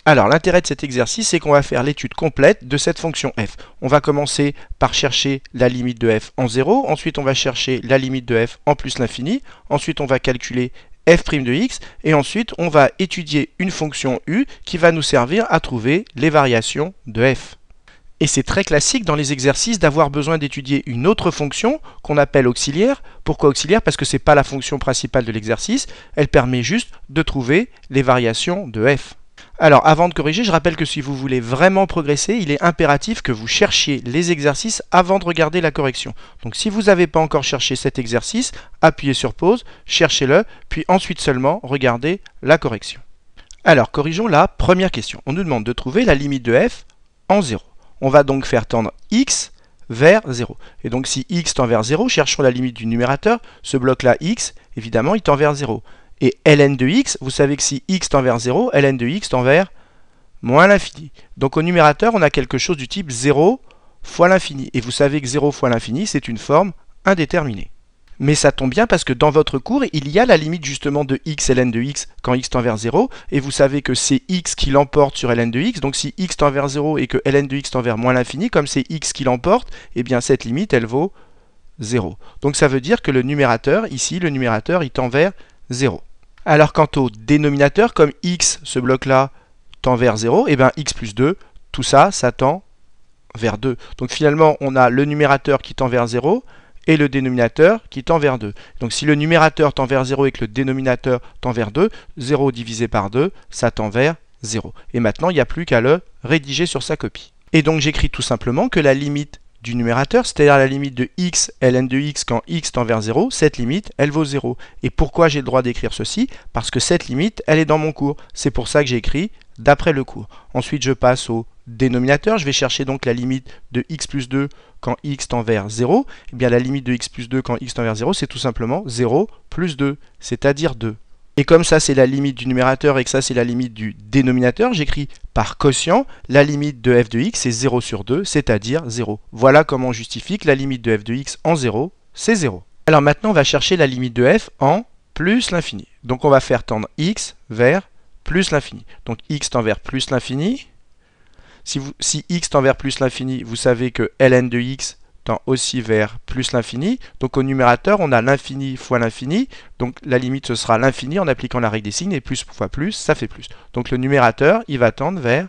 Alors l'intérêt de cet exercice, c'est qu'on va faire l'étude complète de cette fonction f. On va commencer par chercher la limite de f en 0, ensuite on va chercher la limite de f en plus l'infini, ensuite on va calculer f' de x, et ensuite on va étudier une fonction u qui va nous servir à trouver les variations de f. Et c'est très classique dans les exercices d'avoir besoin d'étudier une autre fonction qu'on appelle auxiliaire. Pourquoi auxiliaire? Parce que ce n'est pas la fonction principale de l'exercice, elle permet juste de trouver les variations de f. Alors avant de corriger, je rappelle que si vous voulez vraiment progresser, il est impératif que vous cherchiez les exercices avant de regarder la correction. Donc si vous n'avez pas encore cherché cet exercice, appuyez sur pause, cherchez-le, puis ensuite seulement regardez la correction. Alors corrigeons la première question. On nous demande de trouver la limite de f en 0. On va donc faire tendre x vers 0. Et donc si x tend vers 0, cherchons la limite du numérateur. Ce bloc-là, x, évidemment, il tend vers 0. Et ln de x, vous savez que si x tend vers 0, ln de x tend vers moins l'infini. Donc au numérateur, on a quelque chose du type 0 fois l'infini. Et vous savez que 0 fois l'infini, c'est une forme indéterminée. Mais ça tombe bien parce que dans votre cours, il y a la limite justement de x, ln de x, quand x tend vers 0. Et vous savez que c'est x qui l'emporte sur ln de x. Donc si x tend vers 0 et que ln de x tend vers moins l'infini, comme c'est x qui l'emporte, eh bien cette limite, elle vaut 0. Donc ça veut dire que le numérateur, ici, le numérateur, il tend vers 0. Alors quant au dénominateur, comme x, ce bloc-là, tend vers 0, et bien x plus 2, tout ça, ça tend vers 2. Donc finalement, on a le numérateur qui tend vers 0 et le dénominateur qui tend vers 2. Donc si le numérateur tend vers 0 et que le dénominateur tend vers 2, 0 divisé par 2, ça tend vers 0. Et maintenant, il n'y a plus qu'à le rédiger sur sa copie. Et donc j'écris tout simplement que la limite du numérateur, c'est-à-dire la limite de x, ln de x quand x tend vers 0, cette limite, elle vaut 0. Et pourquoi j'ai le droit d'écrire ceci? Parce que cette limite, elle est dans mon cours. C'est pour ça que j'ai écrit d'après le cours. Ensuite, je passe au dénominateur. Je vais chercher donc la limite de x plus 2 quand x tend vers 0. Eh bien, la limite de x plus 2 quand x tend vers 0, c'est tout simplement 0 plus 2, c'est-à-dire 2. Et comme ça, c'est la limite du numérateur et que ça, c'est la limite du dénominateur, j'écris par quotient, la limite de f de x, c'est 0 sur 2, c'est-à-dire 0. Voilà comment on justifie que la limite de f de x en 0, c'est 0. Alors maintenant, on va chercher la limite de f en plus l'infini. Donc on va faire tendre x vers plus l'infini. Donc x tend vers plus l'infini. Si x tend vers plus l'infini, vous savez que ln de x tend aussi vers plus l'infini. Donc au numérateur, on a l'infini fois l'infini. Donc la limite, ce sera l'infini en appliquant la règle des signes. Et plus fois plus, ça fait plus. Donc le numérateur, il va tendre vers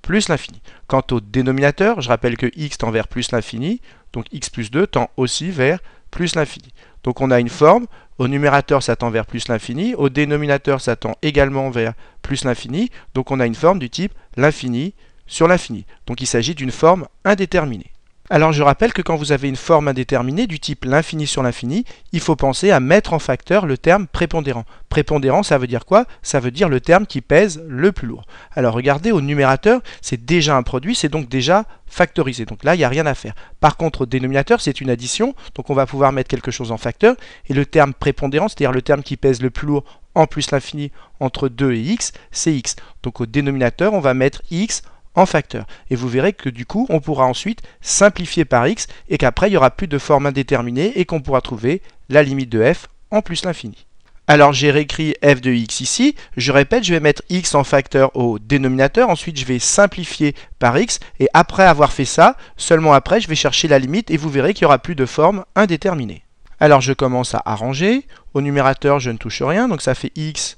plus l'infini. Quant au dénominateur, je rappelle que x tend vers plus l'infini. Donc x plus 2 tend aussi vers plus l'infini. Donc on a une forme. Au numérateur, ça tend vers plus l'infini. Au dénominateur, ça tend également vers plus l'infini. Donc on a une forme du type l'infini sur l'infini. Donc il s'agit d'une forme indéterminée. Alors je rappelle que quand vous avez une forme indéterminée du type l'infini sur l'infini, il faut penser à mettre en facteur le terme prépondérant. Prépondérant, ça veut dire quoi? Ça veut dire le terme qui pèse le plus lourd. Alors regardez, au numérateur, c'est déjà un produit, c'est donc déjà factorisé. Donc là, il n'y a rien à faire. Par contre, au dénominateur, c'est une addition, donc on va pouvoir mettre quelque chose en facteur. Et le terme prépondérant, c'est-à-dire le terme qui pèse le plus lourd en plus l'infini entre 2 et x, c'est x. Donc au dénominateur, on va mettre x en facteur. Et vous verrez que du coup, on pourra ensuite simplifier par x et qu'après, il n'y aura plus de forme indéterminée et qu'on pourra trouver la limite de f en plus l'infini. Alors j'ai réécrit f de x ici. Je répète, je vais mettre x en facteur au dénominateur. Ensuite, je vais simplifier par x. Et après avoir fait ça, seulement après, je vais chercher la limite et vous verrez qu'il n'y aura plus de forme indéterminée. Alors je commence à arranger. Au numérateur, je ne touche rien. Donc ça fait x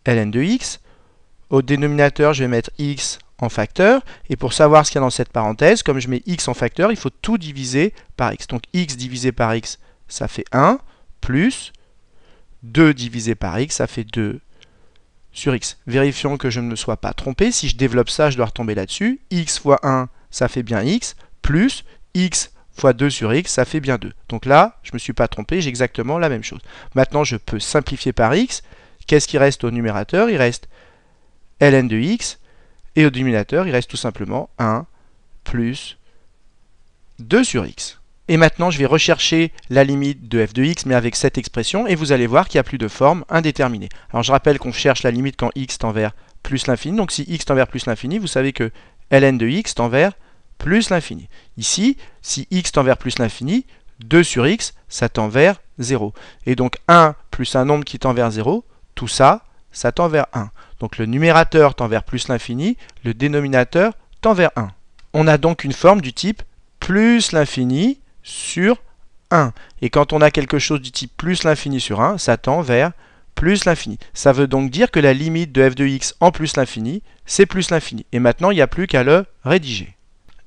ln de x. Au dénominateur, je vais mettre x en facteur, et pour savoir ce qu'il y a dans cette parenthèse, comme je mets x en facteur, il faut tout diviser par x. Donc x divisé par x, ça fait 1, plus 2 divisé par x, ça fait 2 sur x. Vérifions que je ne me sois pas trompé. Si je développe ça, je dois retomber là-dessus. X fois 1, ça fait bien x, plus x fois 2 sur x, ça fait bien 2. Donc là, je ne me suis pas trompé, j'ai exactement la même chose. Maintenant, je peux simplifier par x. Qu'est-ce qui reste au numérateur? Il reste ln de x. Et au dénominateur, il reste tout simplement 1 plus 2 sur x. Et maintenant, je vais rechercher la limite de f de x, mais avec cette expression, et vous allez voir qu'il n'y a plus de forme indéterminée. Alors je rappelle qu'on cherche la limite quand x tend vers plus l'infini. Donc si x tend vers plus l'infini, vous savez que ln de x tend vers plus l'infini. Ici, si x tend vers plus l'infini, 2 sur x, ça tend vers 0. Et donc 1 plus un nombre qui tend vers 0, tout ça, ça tend vers 1. Donc le numérateur tend vers plus l'infini, le dénominateur tend vers 1. On a donc une forme du type plus l'infini sur 1. Et quand on a quelque chose du type plus l'infini sur 1, ça tend vers plus l'infini. Ça veut donc dire que la limite de f de x en plus l'infini, c'est plus l'infini. Et maintenant, il n'y a plus qu'à le rédiger.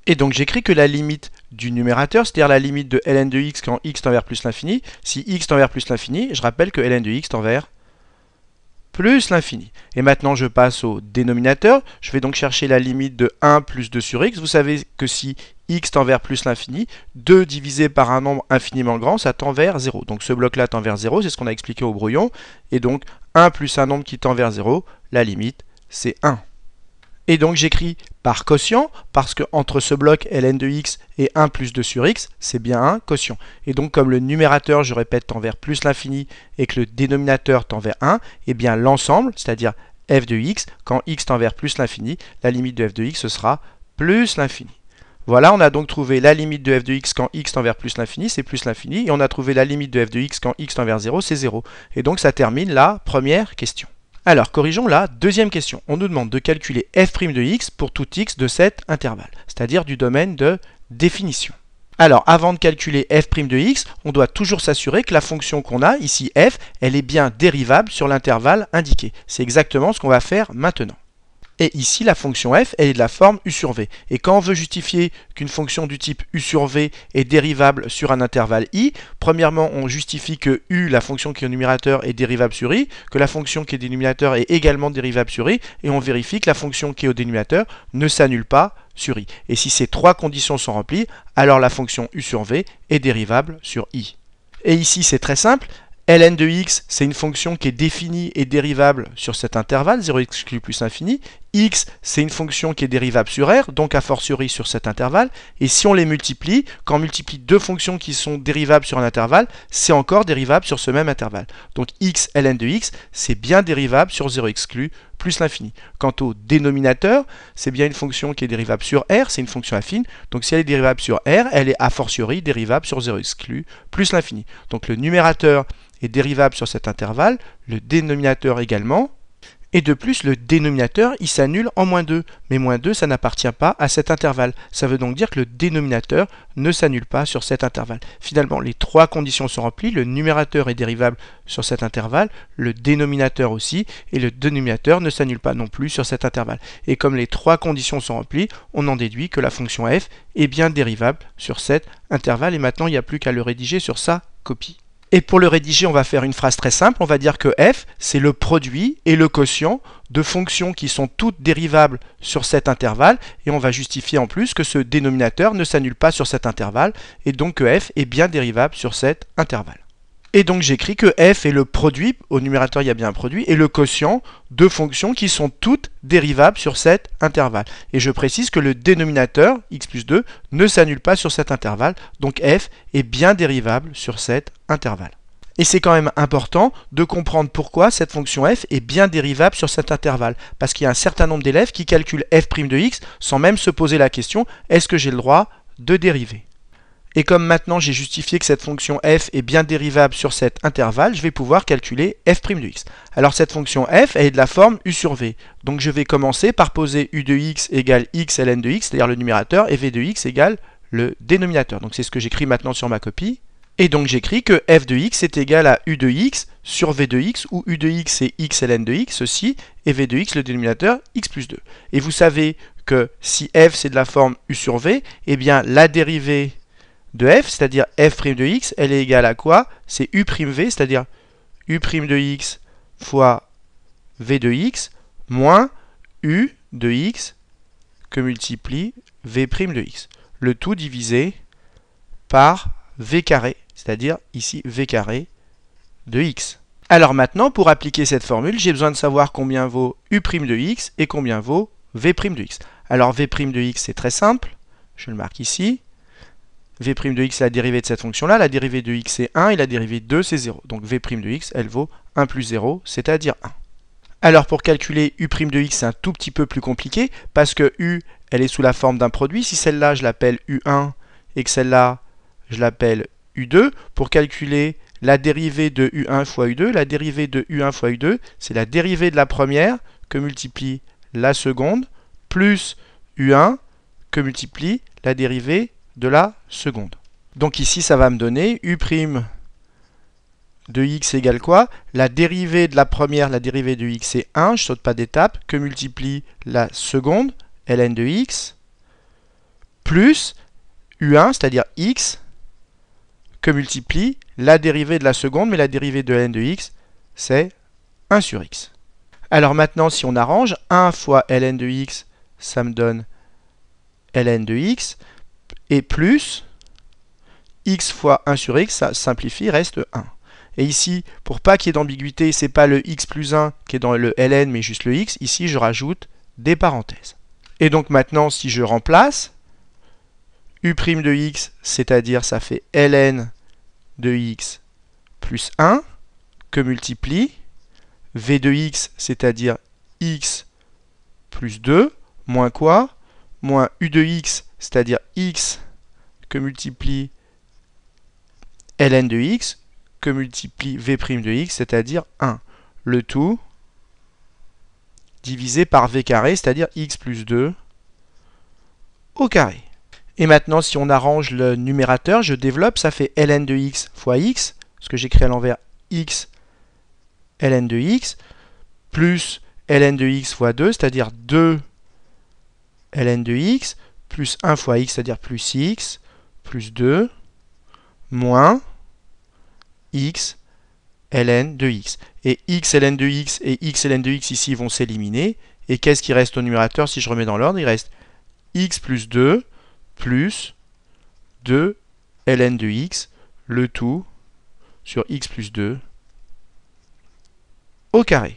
Et donc j'écris que la limite du numérateur, c'est-à-dire la limite de ln de x quand x tend vers plus l'infini, si x tend vers plus l'infini, je rappelle que ln de x tend vers plus l'infini. Et maintenant je passe au dénominateur, je vais donc chercher la limite de 1 plus 2 sur x. Vous savez que si x tend vers plus l'infini, 2 divisé par un nombre infiniment grand, ça tend vers 0. Donc ce bloc-là tend vers 0, c'est ce qu'on a expliqué au brouillon. Et donc 1 plus un nombre qui tend vers 0, la limite c'est 1. Et donc j'écris par quotient, parce que entre ce bloc ln de x et 1 plus 2 sur x, c'est bien un quotient. Et donc comme le numérateur, je répète, tend vers plus l'infini et que le dénominateur tend vers 1, et bien l'ensemble, c'est-à-dire f de x, quand x tend vers plus l'infini, la limite de f de x, ce sera plus l'infini. Voilà, on a donc trouvé la limite de f de x quand x tend vers plus l'infini, c'est plus l'infini, et on a trouvé la limite de f de x quand x tend vers 0, c'est 0. Et donc ça termine la première question. Alors, corrigeons la deuxième question. On nous demande de calculer f' de x pour tout x de cet intervalle, c'est-à-dire du domaine de définition. Alors, avant de calculer f' de x, on doit toujours s'assurer que la fonction qu'on a, ici f, elle est bien dérivable sur l'intervalle indiqué. C'est exactement ce qu'on va faire maintenant. Et ici, la fonction f, elle est de la forme u sur v. Et quand on veut justifier qu'une fonction du type u sur v est dérivable sur un intervalle i, premièrement, on justifie que u, la fonction qui est au numérateur, est dérivable sur i, que la fonction qui est au dénominateur est également dérivable sur i, et on vérifie que la fonction qui est au dénominateur ne s'annule pas sur i. Et si ces trois conditions sont remplies, alors la fonction u sur v est dérivable sur i. Et ici, c'est très simple. ln de x, c'est une fonction qui est définie et dérivable sur cet intervalle, 0 exclu plus infini. X, c'est une fonction qui est dérivable sur R, donc a fortiori sur cet intervalle. Et si on les multiplie, quand on multiplie deux fonctions qui sont dérivables sur un intervalle, c'est encore dérivable sur ce même intervalle. Donc x, ln de x, c'est bien dérivable sur 0 exclu plus l'infini. Quant au dénominateur, c'est bien une fonction qui est dérivable sur R, c'est une fonction affine. Donc si elle est dérivable sur R, elle est a fortiori dérivable sur 0 exclu plus l'infini. Donc le numérateur est dérivable sur cet intervalle, le dénominateur également. Et de plus, le dénominateur, il s'annule en moins 2. Mais moins 2, ça n'appartient pas à cet intervalle. Ça veut donc dire que le dénominateur ne s'annule pas sur cet intervalle. Finalement, les trois conditions sont remplies. Le numérateur est dérivable sur cet intervalle, le dénominateur aussi, et le dénominateur ne s'annule pas non plus sur cet intervalle. Et comme les trois conditions sont remplies, on en déduit que la fonction f est bien dérivable sur cet intervalle. Et maintenant, il n'y a plus qu'à le rédiger sur sa copie. Et pour le rédiger, on va faire une phrase très simple. On va dire que f, c'est le produit et le quotient de fonctions qui sont toutes dérivables sur cet intervalle. Et on va justifier en plus que ce dénominateur ne s'annule pas sur cet intervalle. Et donc que f est bien dérivable sur cet intervalle. Et donc j'écris que f est le produit, au numérateur il y a bien un produit, et le quotient de fonctions qui sont toutes dérivables sur cet intervalle. Et je précise que le dénominateur, x plus 2, ne s'annule pas sur cet intervalle, donc f est bien dérivable sur cet intervalle. Et c'est quand même important de comprendre pourquoi cette fonction f est bien dérivable sur cet intervalle, parce qu'il y a un certain nombre d'élèves qui calculent f' de x sans même se poser la question, est-ce que j'ai le droit de dériver ? Et comme maintenant j'ai justifié que cette fonction f est bien dérivable sur cet intervalle, je vais pouvoir calculer f' de x. Alors cette fonction f, elle est de la forme u sur v. Donc je vais commencer par poser u de x égale x ln de x, c'est-à-dire le numérateur, et v de x égale le dénominateur. Donc c'est ce que j'écris maintenant sur ma copie. Et donc j'écris que f de x est égal à u de x sur v de x, où u de x c'est x ln de x, ceci, et v de x, le dénominateur, x plus 2. Et vous savez que si f c'est de la forme u sur v, eh bien la dérivée de f, c'est-à-dire f' de x, elle est égale à quoi? C'est u'v, c'est-à-dire u' de x fois v de x moins u de x que multiplie v' de x. Le tout divisé par v carré, c'est-à-dire ici v carré de x. Alors maintenant, pour appliquer cette formule, j'ai besoin de savoir combien vaut u' de x et combien vaut v' de x. Alors v' de x, c'est très simple, je le marque ici. v' de x, c'est la dérivée de cette fonction-là. La dérivée de x, c'est 1 et la dérivée de 2, c'est 0. Donc v' de x, elle vaut 1 plus 0, c'est-à-dire 1. Alors pour calculer u' de x, c'est un tout petit peu plus compliqué parce que u, elle est sous la forme d'un produit. Si celle-là, je l'appelle u1 et que celle-là, je l'appelle u2, pour calculer la dérivée de u1 fois u2, la dérivée de u1 fois u2, c'est la dérivée de la première que multiplie la seconde, plus U1 que multiplie la dérivée de la seconde. Donc ici, ça va me donner U' de x égale quoi? La dérivée de la première, la dérivée de x, c'est 1, je saute pas d'étape, que multiplie la seconde, ln de x, plus U1, c'est-à-dire x, que multiplie la dérivée de la seconde, mais la dérivée de ln de x, c'est 1 sur x. Alors maintenant, si on arrange, 1 fois ln de x, ça me donne ln de x, et plus x fois 1 sur x, ça simplifie, reste 1. Et ici, pour pas qu'il y ait d'ambiguïté, c'est pas le x plus 1 qui est dans le ln, mais juste le x. Ici, je rajoute des parenthèses. Et donc maintenant, si je remplace, u' de x, c'est-à-dire ça fait ln de x plus 1, que multiplie v de x, c'est-à-dire x plus 2, moins quoi? Moins u de x, c'est-à-dire x, que multiplie ln de x, que multiplie v' de x, c'est-à-dire 1. Le tout divisé par v carré, c'est-à-dire x plus 2 au carré. Et maintenant, si on arrange le numérateur, je développe, ça fait ln de x fois x, ce que j'écris à l'envers, x ln de x, plus ln de x fois 2, c'est-à-dire 2 ln de x, plus 1 fois x, c'est-à-dire plus x, plus 2, moins x ln de x. Et x ln de x et x ln de x ici vont s'éliminer. Et qu'est-ce qui reste au numérateur si je remets dans l'ordre? Il reste x plus 2 plus 2 ln de x, le tout sur x plus 2 au carré.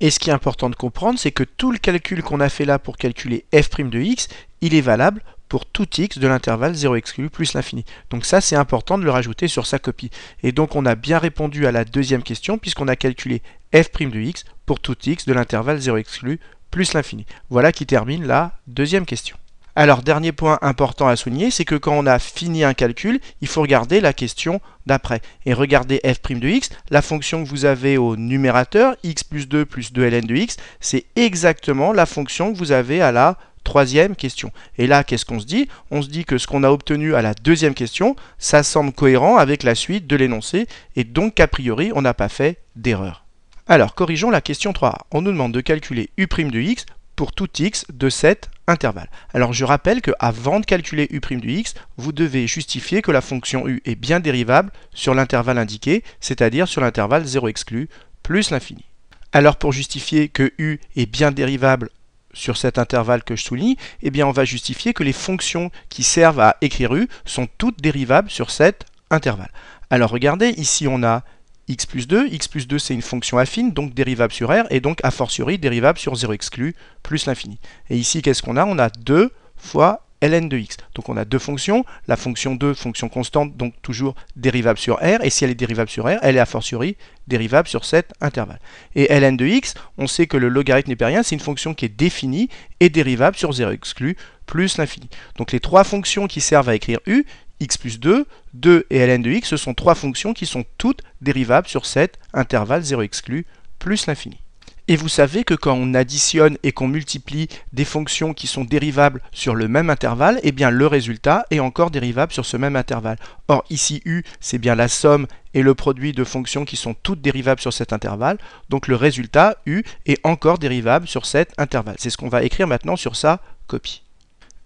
Et ce qui est important de comprendre, c'est que tout le calcul qu'on a fait là pour calculer f' de x, il est valable pour tout x de l'intervalle 0 exclu plus l'infini. Donc ça, c'est important de le rajouter sur sa copie. Et donc on a bien répondu à la deuxième question, puisqu'on a calculé f' de x pour tout x de l'intervalle 0 exclu plus l'infini. Voilà qui termine la deuxième question. Alors, dernier point important à souligner, c'est que quand on a fini un calcul, il faut regarder la question d'après. Et regardez f' de x, la fonction que vous avez au numérateur, x plus 2 ln de x, c'est exactement la fonction que vous avez à la troisième question. Et là, qu'est-ce qu'on se dit? On se dit que ce qu'on a obtenu à la deuxième question, ça semble cohérent avec la suite de l'énoncé, et donc qu'a priori, on n'a pas fait d'erreur. Alors, corrigeons la question 3a. On nous demande de calculer u' de x pour tout x de cet intervalle. Alors je rappelle qu'avant de calculer u' de x, vous devez justifier que la fonction u est bien dérivable sur l'intervalle indiqué, c'est-à-dire sur l'intervalle 0 exclu plus l'infini. Alors pour justifier que u est bien dérivable sur cet intervalle que je souligne, eh bien on va justifier que les fonctions qui servent à écrire u sont toutes dérivables sur cet intervalle. Alors regardez, ici on a x plus 2 c'est une fonction affine, donc dérivable sur r, et donc a fortiori dérivable sur 0 exclu plus l'infini. Et ici, qu'est-ce qu'on a? On a 2 fois ln de x. Donc on a deux fonctions, la fonction 2, fonction constante, donc toujours dérivable sur r, et si elle est dérivable sur r, elle est a fortiori dérivable sur cet intervalle. Et ln de x, on sait que le logarithme népérien, c'est une fonction qui est définie et dérivable sur 0 exclu plus l'infini. Donc les trois fonctions qui servent à écrire u, x plus 2, 2 et ln de x, ce sont trois fonctions qui sont toutes dérivables sur cet intervalle 0 exclu plus l'infini. Et vous savez que quand on additionne et qu'on multiplie des fonctions qui sont dérivables sur le même intervalle, eh bien le résultat est encore dérivable sur ce même intervalle. Or ici u, c'est bien la somme et le produit de fonctions qui sont toutes dérivables sur cet intervalle, donc le résultat u est encore dérivable sur cet intervalle. C'est ce qu'on va écrire maintenant sur sa copie.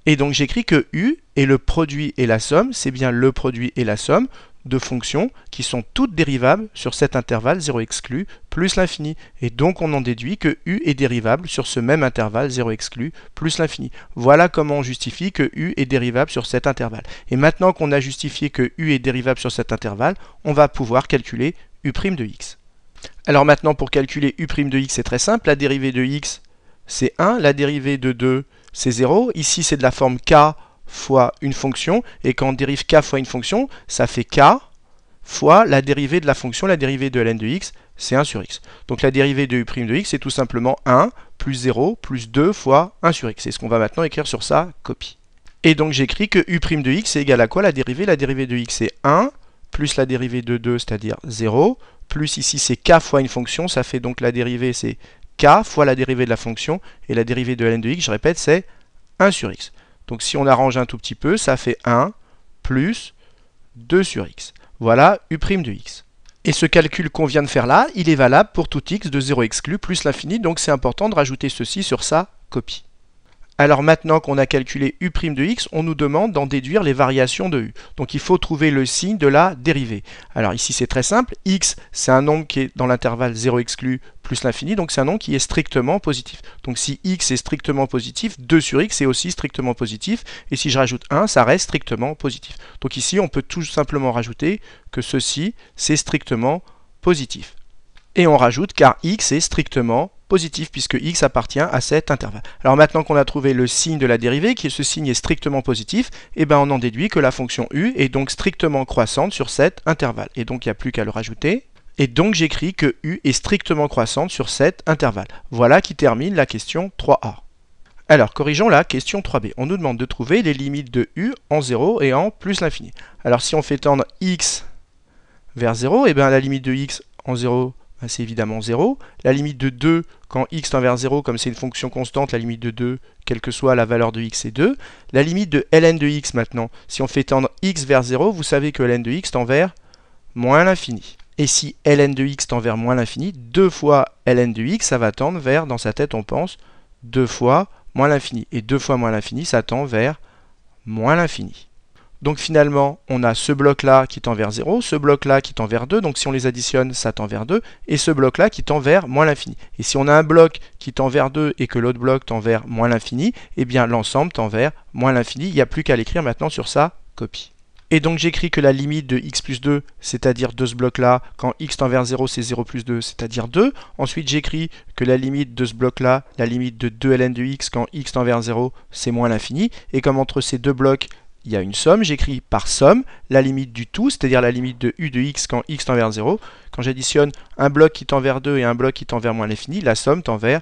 Et donc j'écris que u est le produit et la somme, c'est bien le produit et la somme de fonctions qui sont toutes dérivables sur cet intervalle 0 exclu plus l'infini. Et donc on en déduit que u est dérivable sur ce même intervalle 0 exclu plus l'infini. Voilà comment on justifie que u est dérivable sur cet intervalle. Et maintenant qu'on a justifié que u est dérivable sur cet intervalle, on va pouvoir calculer u' de x. Alors maintenant pour calculer u' de x, c'est très simple. La dérivée de x, c'est 1. La dérivée de 2, c'est 0. Ici, c'est de la forme k fois une fonction. Et quand on dérive k fois une fonction, ça fait k fois la dérivée de la fonction, la dérivée de ln de x, c'est 1 sur x. Donc la dérivée de u' de x, c'est tout simplement 1 plus 0 plus 2 fois 1 sur x. C'est ce qu'on va maintenant écrire sur sa copie. Et donc j'écris que u' de x est égal à quoi la dérivée? La dérivée de x, c'est 1 plus la dérivée de 2, c'est-à-dire 0, plus ici c'est k fois une fonction, ça fait donc la dérivée, c'est k fois la dérivée de la fonction, et la dérivée de ln de x, je répète, c'est 1 sur x. Donc si on arrange un tout petit peu, ça fait 1 plus 2 sur x. Voilà u' de x. Et ce calcul qu'on vient de faire là, il est valable pour tout x de 0 exclu plus l'infini, donc c'est important de rajouter ceci sur sa copie. Alors maintenant qu'on a calculé u' de x, on nous demande d'en déduire les variations de u. Donc il faut trouver le signe de la dérivée. Alors ici c'est très simple, x c'est un nombre qui est dans l'intervalle 0 exclu plus l'infini, donc c'est un nombre qui est strictement positif. Donc si x est strictement positif, 2 sur x est aussi strictement positif, et si je rajoute 1, ça reste strictement positif. Donc ici on peut tout simplement rajouter que ceci c'est strictement positif. Et on rajoute car x est strictement positif puisque x appartient à cet intervalle. Alors maintenant qu'on a trouvé le signe de la dérivée, qui est ce signe est strictement positif, et ben on en déduit que la fonction u est donc strictement croissante sur cet intervalle. Et donc il n'y a plus qu'à le rajouter. Et donc j'écris que u est strictement croissante sur cet intervalle. Voilà qui termine la question 3a. Alors corrigeons la question 3b. On nous demande de trouver les limites de u en 0 et en plus l'infini. Alors si on fait tendre x vers 0, et bien la limite de x en 0, c'est évidemment 0. La limite de 2, quand x tend vers 0, comme c'est une fonction constante, la limite de 2, quelle que soit la valeur de x, c'est 2. La limite de ln de x maintenant, si on fait tendre x vers 0, vous savez que ln de x tend vers moins l'infini. Et si ln de x tend vers moins l'infini, 2 fois ln de x, ça va tendre vers, dans sa tête on pense, 2 fois moins l'infini. Et 2 fois moins l'infini, ça tend vers moins l'infini. Donc finalement, on a ce bloc-là qui tend vers 0, ce bloc-là qui tend vers 2, donc si on les additionne, ça tend vers 2, et ce bloc-là qui tend vers moins l'infini. Et si on a un bloc qui tend vers 2 et que l'autre bloc tend vers moins l'infini, eh bien l'ensemble tend vers moins l'infini. Il n'y a plus qu'à l'écrire maintenant sur sa copie. Et donc j'écris que la limite de x plus 2, c'est-à-dire de ce bloc-là, quand x tend vers 0, c'est 0 plus 2, c'est-à-dire 2. Ensuite j'écris que la limite de ce bloc-là, la limite de 2 ln de x, quand x tend vers 0, c'est moins l'infini. Et comme entre ces deux blocs, il y a une somme, j'écris par somme la limite du tout, c'est-à-dire la limite de u de x quand x tend vers 0. Quand j'additionne un bloc qui tend vers 2 et un bloc qui tend vers moins l'infini, la somme tend vers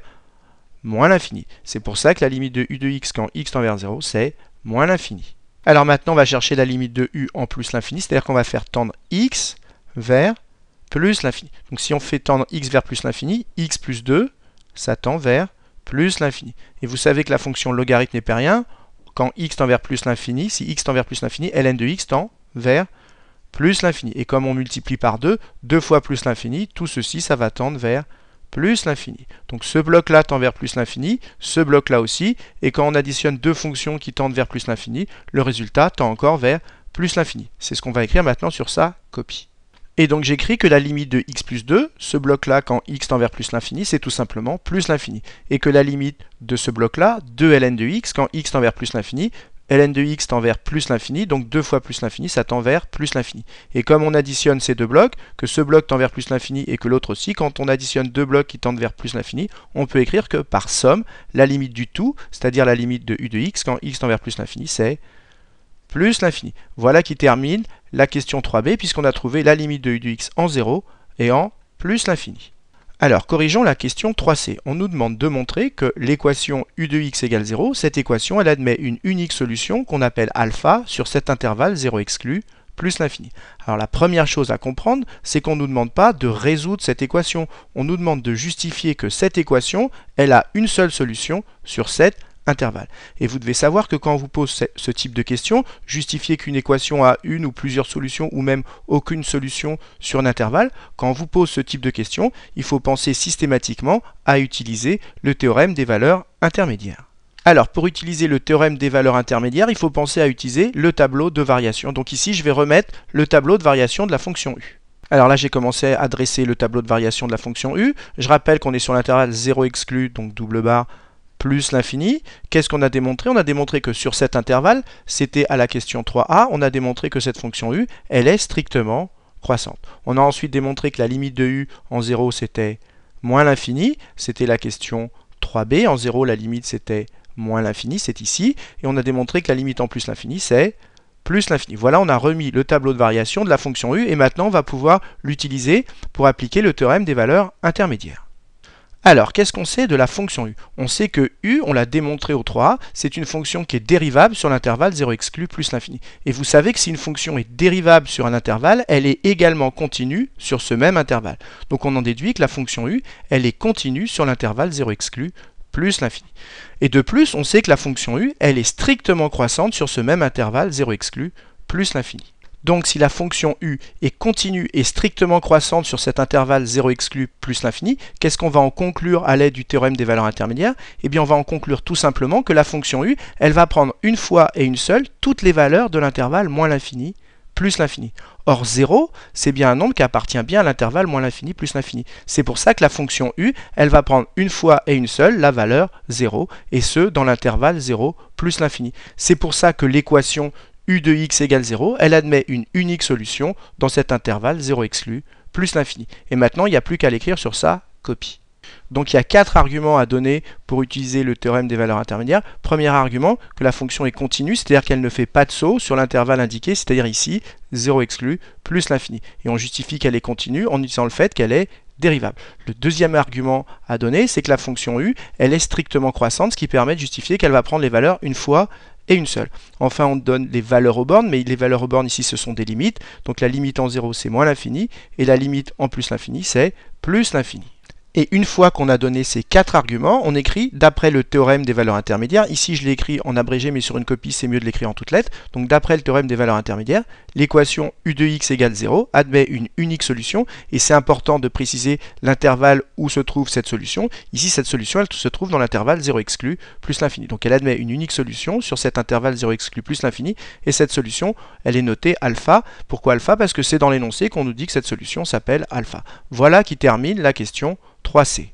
moins l'infini. C'est pour ça que la limite de u de x quand x tend vers 0, c'est moins l'infini. Alors maintenant, on va chercher la limite de u en plus l'infini, c'est-à-dire qu'on va faire tendre x vers plus l'infini. Donc si on fait tendre x vers plus l'infini, x plus 2, ça tend vers plus l'infini. Et vous savez que la fonction logarithme n'est pas rien. Quand x tend vers plus l'infini, si x tend vers plus l'infini, ln de x tend vers plus l'infini. Et comme on multiplie par 2, 2 fois plus l'infini, tout ceci, ça va tendre vers plus l'infini. Donc ce bloc-là tend vers plus l'infini, ce bloc-là aussi, et quand on additionne deux fonctions qui tendent vers plus l'infini, le résultat tend encore vers plus l'infini. C'est ce qu'on va écrire maintenant sur sa copie. Et donc j'écris que la limite de x plus 2, ce bloc-là quand x tend vers plus l'infini, c'est tout simplement plus l'infini. Et que la limite de ce bloc-là, 2 ln de x, quand x tend vers plus l'infini, ln de x tend vers plus l'infini, donc 2 fois plus l'infini, ça tend vers plus l'infini. Et comme on additionne ces deux blocs, que ce bloc tend vers plus l'infini et que l'autre aussi, quand on additionne deux blocs qui tendent vers plus l'infini, on peut écrire que par somme, la limite du tout, c'est-à-dire la limite de u de x, quand x tend vers plus l'infini, c'est plus l'infini. Voilà qui termine la question 3b, puisqu'on a trouvé la limite de u de x en 0 et en plus l'infini. Alors, corrigeons la question 3c. On nous demande de montrer que l'équation u de x égale 0, cette équation, elle admet une unique solution qu'on appelle alpha sur cet intervalle 0 exclu plus l'infini. Alors la première chose à comprendre, c'est qu'on ne nous demande pas de résoudre cette équation. On nous demande de justifier que cette équation, elle a une seule solution sur cet intervalle. Et vous devez savoir que quand on vous pose ce type de question, justifier qu'une équation a une ou plusieurs solutions ou même aucune solution sur un intervalle, quand on vous pose ce type de question, il faut penser systématiquement à utiliser le théorème des valeurs intermédiaires. Alors, pour utiliser le théorème des valeurs intermédiaires, il faut penser à utiliser le tableau de variation. Donc ici, je vais remettre le tableau de variation de la fonction u. Alors là, j'ai commencé à dresser le tableau de variation de la fonction u. Je rappelle qu'on est sur l'intervalle 0 exclu, donc double barre, plus l'infini. Qu'est-ce qu'on a démontré? On a démontré que sur cet intervalle, c'était à la question 3a, on a démontré que cette fonction u, elle est strictement croissante. On a ensuite démontré que la limite de u en 0, c'était moins l'infini. C'était la question 3b. En 0, la limite, c'était moins l'infini, c'est ici. Et on a démontré que la limite en plus l'infini, c'est plus l'infini. Voilà, on a remis le tableau de variation de la fonction u et maintenant, on va pouvoir l'utiliser pour appliquer le théorème des valeurs intermédiaires. Alors, qu'est-ce qu'on sait de la fonction u? On sait que u, on l'a démontré au 3a, c'est une fonction qui est dérivable sur l'intervalle 0 exclu plus l'infini. Et vous savez que si une fonction est dérivable sur un intervalle, elle est également continue sur ce même intervalle. Donc on en déduit que la fonction u, elle est continue sur l'intervalle 0 exclu plus l'infini. Et de plus, on sait que la fonction u, elle est strictement croissante sur ce même intervalle 0 exclu plus l'infini. Donc si la fonction u est continue et strictement croissante sur cet intervalle 0 exclu plus l'infini, qu'est-ce qu'on va en conclure à l'aide du théorème des valeurs intermédiaires? Eh bien on va en conclure tout simplement que la fonction u, elle va prendre une fois et une seule toutes les valeurs de l'intervalle moins l'infini plus l'infini. Or 0, c'est bien un nombre qui appartient bien à l'intervalle moins l'infini plus l'infini. C'est pour ça que la fonction u, elle va prendre une fois et une seule la valeur 0, et ce dans l'intervalle 0 plus l'infini. C'est pour ça que l'équation u de x égale 0, elle admet une unique solution dans cet intervalle 0 exclu plus l'infini. Et maintenant, il n'y a plus qu'à l'écrire sur sa copie. Donc il y a 4 arguments à donner pour utiliser le théorème des valeurs intermédiaires. Premier argument, que la fonction est continue, c'est-à-dire qu'elle ne fait pas de saut sur l'intervalle indiqué, c'est-à-dire ici 0 exclu plus l'infini. Et on justifie qu'elle est continue en utilisant le fait qu'elle est dérivable. Le deuxième argument à donner, c'est que la fonction u, elle est strictement croissante, ce qui permet de justifier qu'elle va prendre les valeurs une fois et une seule. Enfin, on donne les valeurs aux bornes, mais les valeurs aux bornes ici, ce sont des limites. Donc la limite en 0, c'est moins l'infini, et la limite en plus l'infini, c'est plus l'infini. Et une fois qu'on a donné ces 4 arguments, on écrit d'après le théorème des valeurs intermédiaires. Ici, je l'ai écrit en abrégé, mais sur une copie, c'est mieux de l'écrire en toutes lettres. Donc, d'après le théorème des valeurs intermédiaires, l'équation u de x égale 0 admet une unique solution. Et c'est important de préciser l'intervalle où se trouve cette solution. Ici, cette solution, elle se trouve dans l'intervalle 0 exclu plus l'infini. Donc, elle admet une unique solution sur cet intervalle 0 exclu plus l'infini. Et cette solution, elle est notée alpha. Pourquoi alpha? Parce que c'est dans l'énoncé qu'on nous dit que cette solution s'appelle alpha. Voilà qui termine la question 3c.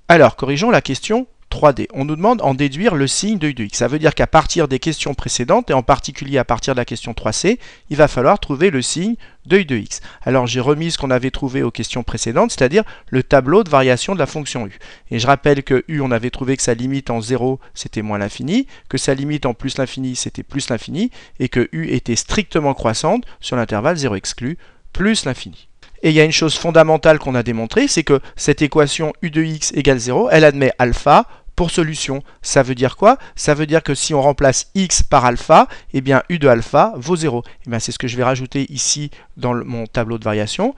Alors, corrigeons la question 3d. On nous demande en déduire le signe de u de x. Ça veut dire qu'à partir des questions précédentes, et en particulier à partir de la question 3c, il va falloir trouver le signe de u de x. Alors, j'ai remis ce qu'on avait trouvé aux questions précédentes, c'est-à-dire le tableau de variation de la fonction u. Et je rappelle que u, on avait trouvé que sa limite en 0, c'était moins l'infini, que sa limite en plus l'infini, c'était plus l'infini, et que u était strictement croissante sur l'intervalle 0 exclu plus l'infini. Et il y a une chose fondamentale qu'on a démontrée, c'est que cette équation u de x égale 0, elle admet alpha pour solution. Ça veut dire quoi? Ça veut dire que si on remplace x par alpha, eh bien u de alpha vaut 0. Eh bien c'est ce que je vais rajouter ici dans mon tableau de variation.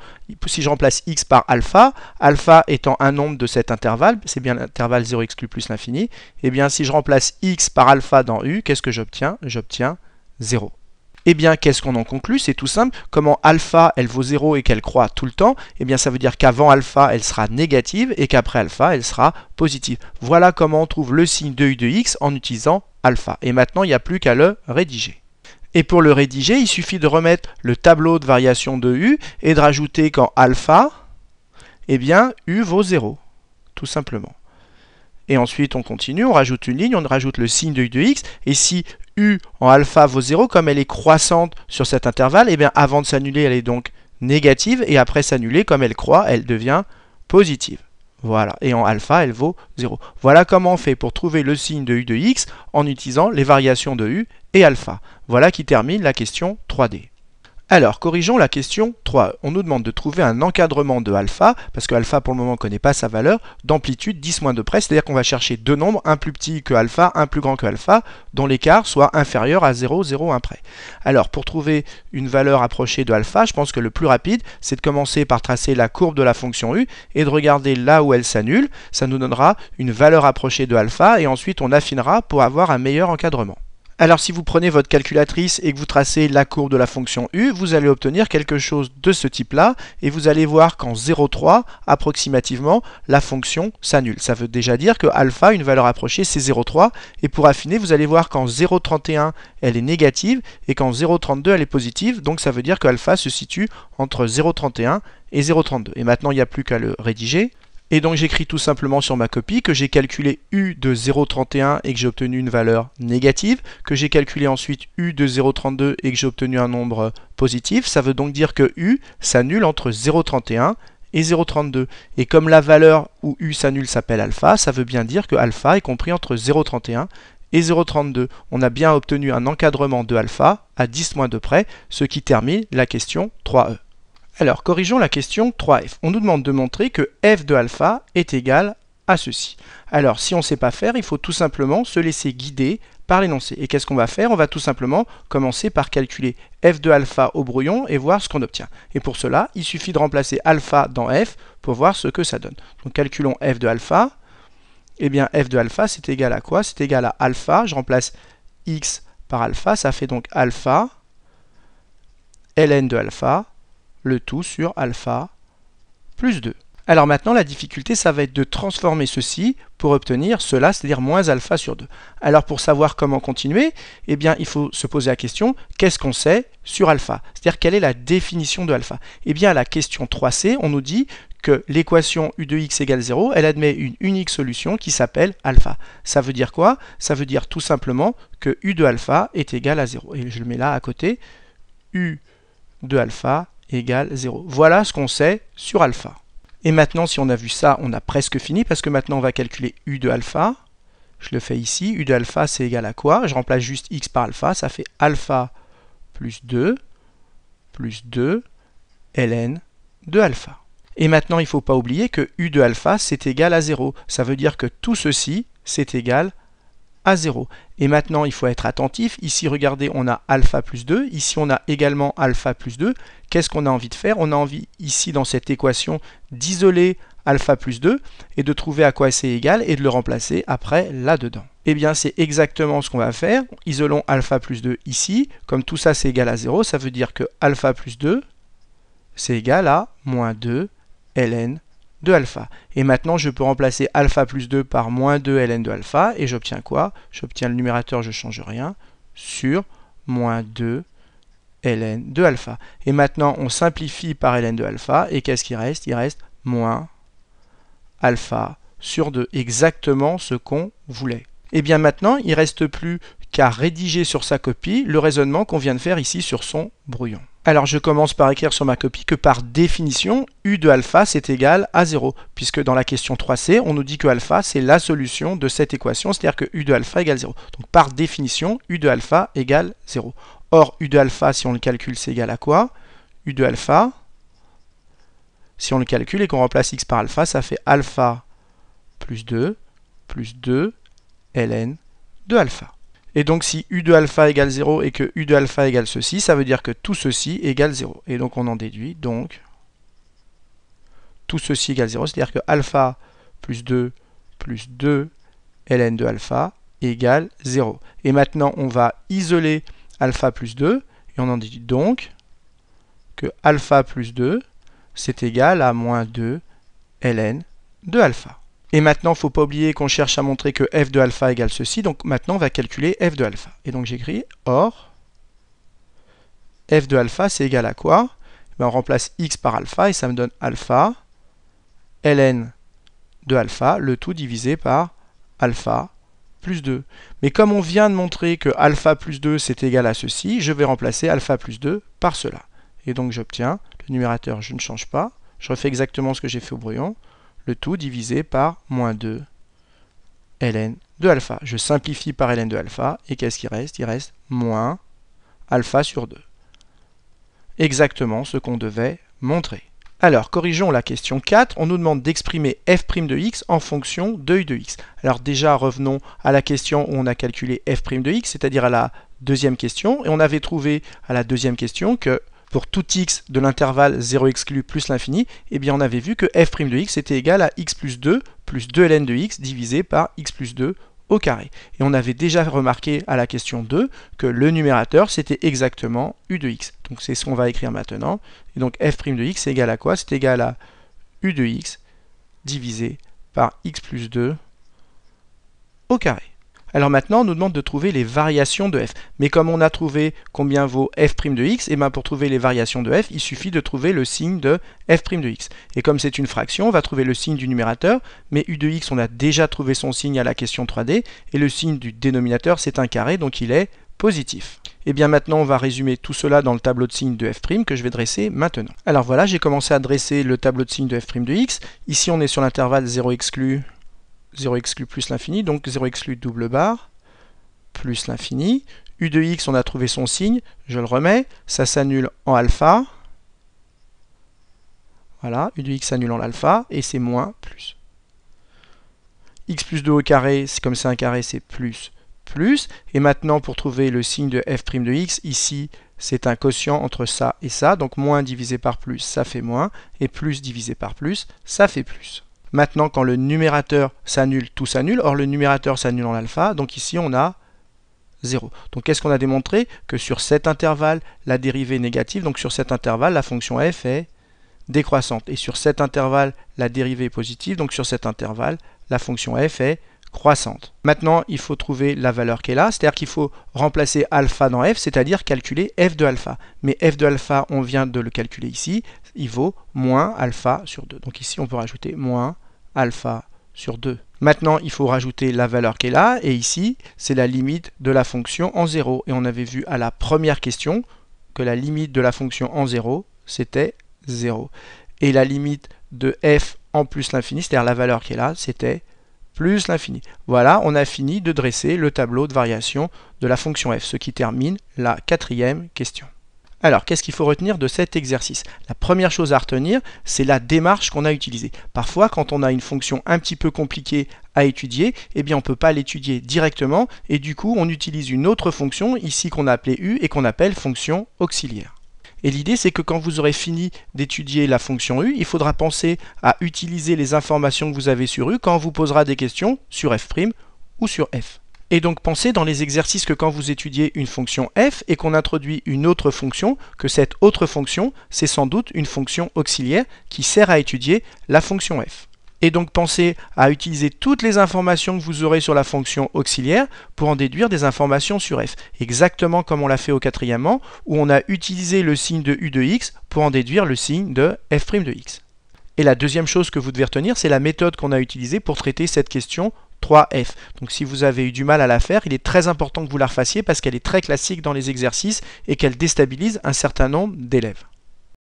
Si je remplace x par alpha, alpha étant un nombre de cet intervalle, c'est bien l'intervalle 0 exclu plus l'infini, eh bien si je remplace x par alpha dans u, qu'est-ce que j'obtiens? J'obtiens 0. Eh bien, qu'est-ce qu'on en conclut? C'est tout simple. Comment alpha, elle vaut 0 et qu'elle croît tout le temps? Eh bien, ça veut dire qu'avant alpha, elle sera négative et qu'après alpha, elle sera positive. Voilà comment on trouve le signe de u de x en utilisant alpha. Et maintenant, il n'y a plus qu'à le rédiger. Et pour le rédiger, il suffit de remettre le tableau de variation de u et de rajouter qu'en alpha, eh bien, u vaut 0. Tout simplement. Et ensuite, on continue, on rajoute une ligne, on rajoute le signe de u de x. Et si u en alpha vaut 0, comme elle est croissante sur cet intervalle, et bien avant de s'annuler, elle est donc négative. Et après s'annuler, comme elle croît, elle devient positive. Voilà. Et en alpha, elle vaut 0. Voilà comment on fait pour trouver le signe de u de x en utilisant les variations de u et alpha. Voilà qui termine la question 3D. Alors, corrigeons la question 3. On nous demande de trouver un encadrement de alpha, parce que alpha pour le moment ne connaît pas sa valeur, d'amplitude 10-2 près, c'est-à-dire qu'on va chercher deux nombres, un plus petit que alpha, un plus grand que alpha, dont l'écart soit inférieur à 0,01 près. Alors, pour trouver une valeur approchée de alpha, je pense que le plus rapide, c'est de commencer par tracer la courbe de la fonction u et de regarder là où elle s'annule. Ça nous donnera une valeur approchée de alpha et ensuite on affinera pour avoir un meilleur encadrement. Alors si vous prenez votre calculatrice et que vous tracez la courbe de la fonction u, vous allez obtenir quelque chose de ce type-là et vous allez voir qu'en 0,3, approximativement, la fonction s'annule. Ça veut déjà dire que alpha, une valeur approchée, c'est 0,3 et pour affiner, vous allez voir qu'en 0,31, elle est négative et qu'en 0,32, elle est positive. Donc ça veut dire que alpha se situe entre 0,31 et 0,32. Et maintenant, il n'y a plus qu'à le rédiger. Et donc j'écris tout simplement sur ma copie que j'ai calculé u de 0,31 et que j'ai obtenu une valeur négative, que j'ai calculé ensuite u de 0,32 et que j'ai obtenu un nombre positif. Ça veut donc dire que u s'annule entre 0,31 et 0,32. Et comme la valeur où u s'annule s'appelle alpha, ça veut bien dire que alpha est compris entre 0,31 et 0,32. On a bien obtenu un encadrement de alpha à 10-2 près, ce qui termine la question 3e. Alors, corrigeons la question 3f. On nous demande de montrer que f de alpha est égal à à ceci. Alors, si on ne sait pas faire, il faut tout simplement se laisser guider par l'énoncé. Et qu'est-ce qu'on va faire? On va tout simplement commencer par calculer f de alpha au brouillon et voir ce qu'on obtient. Et pour cela, il suffit de remplacer alpha dans f pour voir ce que ça donne. Donc calculons f de alpha. Eh bien, f de alpha, c'est égal à quoi? C'est égal à alpha. Je remplace x par alpha. Ça fait donc alpha ln de alpha, le tout sur alpha plus 2. Alors maintenant, la difficulté, ça va être de transformer ceci pour obtenir cela, c'est-à-dire moins alpha sur 2. Alors pour savoir comment continuer, eh bien, il faut se poser la question, qu'est-ce qu'on sait sur alpha? C'est-à-dire, quelle est la définition de alpha? Eh bien, à la question 3c, on nous dit que l'équation u de x égale 0, elle admet une unique solution qui s'appelle alpha. Ça veut dire quoi? Ça veut dire tout simplement que u de alpha est égal à 0. Et je le mets là à côté, u de alpha égale 0. Voilà ce qu'on sait sur alpha. Et maintenant, si on a vu ça, on a presque fini, parce que maintenant, on va calculer u de alpha. Je le fais ici. U de alpha, c'est égal à quoi? Je remplace juste x par alpha. Ça fait alpha plus 2 ln de alpha. Et maintenant, il ne faut pas oublier que u de alpha, c'est égal à 0. Ça veut dire que tout ceci, c'est égal à 0. Et maintenant, il faut être attentif. Ici, regardez, on a alpha plus 2. Ici, on a également alpha plus 2. Qu'est-ce qu'on a envie de faire? On a envie, ici, dans cette équation, d'isoler alpha plus 2 et de trouver à quoi c'est égal et de le remplacer après là-dedans. Eh bien, c'est exactement ce qu'on va faire. Isolons alpha plus 2 ici. Comme tout ça, c'est égal à 0, ça veut dire que alpha plus 2, c'est égal à moins 2 ln de alpha. Et maintenant, je peux remplacer alpha plus 2 par moins 2 ln de alpha, et j'obtiens quoi? J'obtiens le numérateur, je ne change rien, sur moins 2 ln de alpha. Et maintenant, on simplifie par ln de alpha, et qu'est-ce qui reste? Il reste moins alpha sur 2, exactement ce qu'on voulait. Et bien maintenant, il ne reste plus qu'à rédiger sur sa copie le raisonnement qu'on vient de faire ici sur son brouillon. Alors je commence par écrire sur ma copie que par définition, u de alpha c'est égal à 0, puisque dans la question 3c, on nous dit que alpha c'est la solution de cette équation, c'est-à-dire que u de alpha égale 0. Donc par définition, u de alpha égale 0. Or, u de alpha, si on le calcule, c'est égal à quoi? U de alpha, si on le calcule et qu'on remplace x par alpha, ça fait alpha plus 2 ln de alpha. Et donc si u de alpha égale 0 et que u de alpha égale ceci, ça veut dire que tout ceci égale 0. Et donc on en déduit, donc, tout ceci égale 0, c'est-à-dire que alpha plus 2 ln de alpha égale 0. Et maintenant on va isoler alpha plus 2, et on en déduit donc que alpha plus 2, c'est égal à moins 2 ln de alpha. Et maintenant, il ne faut pas oublier qu'on cherche à montrer que f de alpha égale ceci. Donc maintenant, on va calculer f de alpha. Et donc j'écris or f de alpha, c'est égal à quoi? On remplace x par alpha et ça me donne alpha ln de alpha, le tout divisé par alpha plus 2. Mais comme on vient de montrer que alpha plus 2, c'est égal à ceci, je vais remplacer alpha plus 2 par cela. Et donc j'obtiens, le numérateur, je ne change pas. Je refais exactement ce que j'ai fait au brouillon. Le tout divisé par moins 2 ln de alpha. Je simplifie par ln de alpha, et qu'est-ce qui reste? Il reste moins alpha sur 2. Exactement ce qu'on devait montrer. Alors, corrigeons la question 4. On nous demande d'exprimer f' de x en fonction de u de x. Alors déjà, revenons à la question où on a calculé f' de x, c'est-à-dire à la deuxième question. Et on avait trouvé à la deuxième question que pour tout x de l'intervalle 0 exclu plus l'infini, eh bien on avait vu que f' de x était égal à x plus 2 ln de x divisé par x plus 2 au carré. Et on avait déjà remarqué à la question 2 que le numérateur c'était exactement u de x. Donc c'est ce qu'on va écrire maintenant. Et donc f' de x c'est égal à quoi? C'est égal à u de x divisé par x plus 2 au carré. Alors maintenant, on nous demande de trouver les variations de f. Mais comme on a trouvé combien vaut f' de x, et bien pour trouver les variations de f, il suffit de trouver le signe de f' de x. Et comme c'est une fraction, on va trouver le signe du numérateur, mais u de x, on a déjà trouvé son signe à la question 3D, et le signe du dénominateur, c'est un carré, donc il est positif. Et bien maintenant, on va résumer tout cela dans le tableau de signes de f' que je vais dresser maintenant. Alors voilà, j'ai commencé à dresser le tableau de signes de f' de x. Ici, on est sur l'intervalle 0 exclu plus l'infini, donc 0 exclu double barre, plus l'infini. U de x, on a trouvé son signe, je le remets, ça s'annule en alpha. Voilà, u de x s'annule en alpha, et c'est moins plus. x plus 2 au carré, comme c'est un carré, c'est plus. Et maintenant, pour trouver le signe de f' de x, ici, c'est un quotient entre ça et ça. Donc moins divisé par plus, ça fait moins. Et plus divisé par plus, ça fait plus. Maintenant, quand le numérateur s'annule, tout s'annule. Or, le numérateur s'annule en alpha. Donc ici, on a 0. Donc qu'est-ce qu'on a démontré? Que sur cet intervalle, la dérivée est négative. Donc sur cet intervalle, la fonction f est décroissante. Et sur cet intervalle, la dérivée est positive. Donc sur cet intervalle, la fonction f est croissante. Maintenant, il faut trouver la valeur qui est là. C'est-à-dire qu'il faut remplacer alpha dans f, c'est-à-dire calculer f de alpha. Mais f de alpha, on vient de le calculer ici. Il vaut moins alpha sur 2. Donc ici, on peut rajouter moins alpha sur 2. Maintenant, il faut rajouter la valeur qui est là, et ici, c'est la limite de la fonction en 0. Et on avait vu à la première question que la limite de la fonction en 0, c'était 0. Et la limite de f en plus l'infini, c'est-à-dire la valeur qui est là, c'était plus l'infini. Voilà, on a fini de dresser le tableau de variation de la fonction f, ce qui termine la 4e question. Alors, qu'est-ce qu'il faut retenir de cet exercice? La première chose à retenir, c'est la démarche qu'on a utilisée. Parfois, quand on a une fonction un petit peu compliquée à étudier, eh bien, on ne peut pas l'étudier directement, et du coup, on utilise une autre fonction, ici qu'on a appelée u, et qu'on appelle fonction auxiliaire. Et l'idée, c'est que quand vous aurez fini d'étudier la fonction u, il faudra penser à utiliser les informations que vous avez sur u quand on vous posera des questions sur f' ou sur f. Et donc pensez dans les exercices que quand vous étudiez une fonction f et qu'on introduit une autre fonction, que cette autre fonction, c'est sans doute une fonction auxiliaire qui sert à étudier la fonction f. Et donc pensez à utiliser toutes les informations que vous aurez sur la fonction auxiliaire pour en déduire des informations sur f. Exactement comme on l'a fait au 4e, où on a utilisé le signe de u de x pour en déduire le signe de f' de x. Et la deuxième chose que vous devez retenir, c'est la méthode qu'on a utilisée pour traiter cette question 3f. Donc si vous avez eu du mal à la faire, il est très important que vous la refassiez parce qu'elle est très classique dans les exercices et qu'elle déstabilise un certain nombre d'élèves.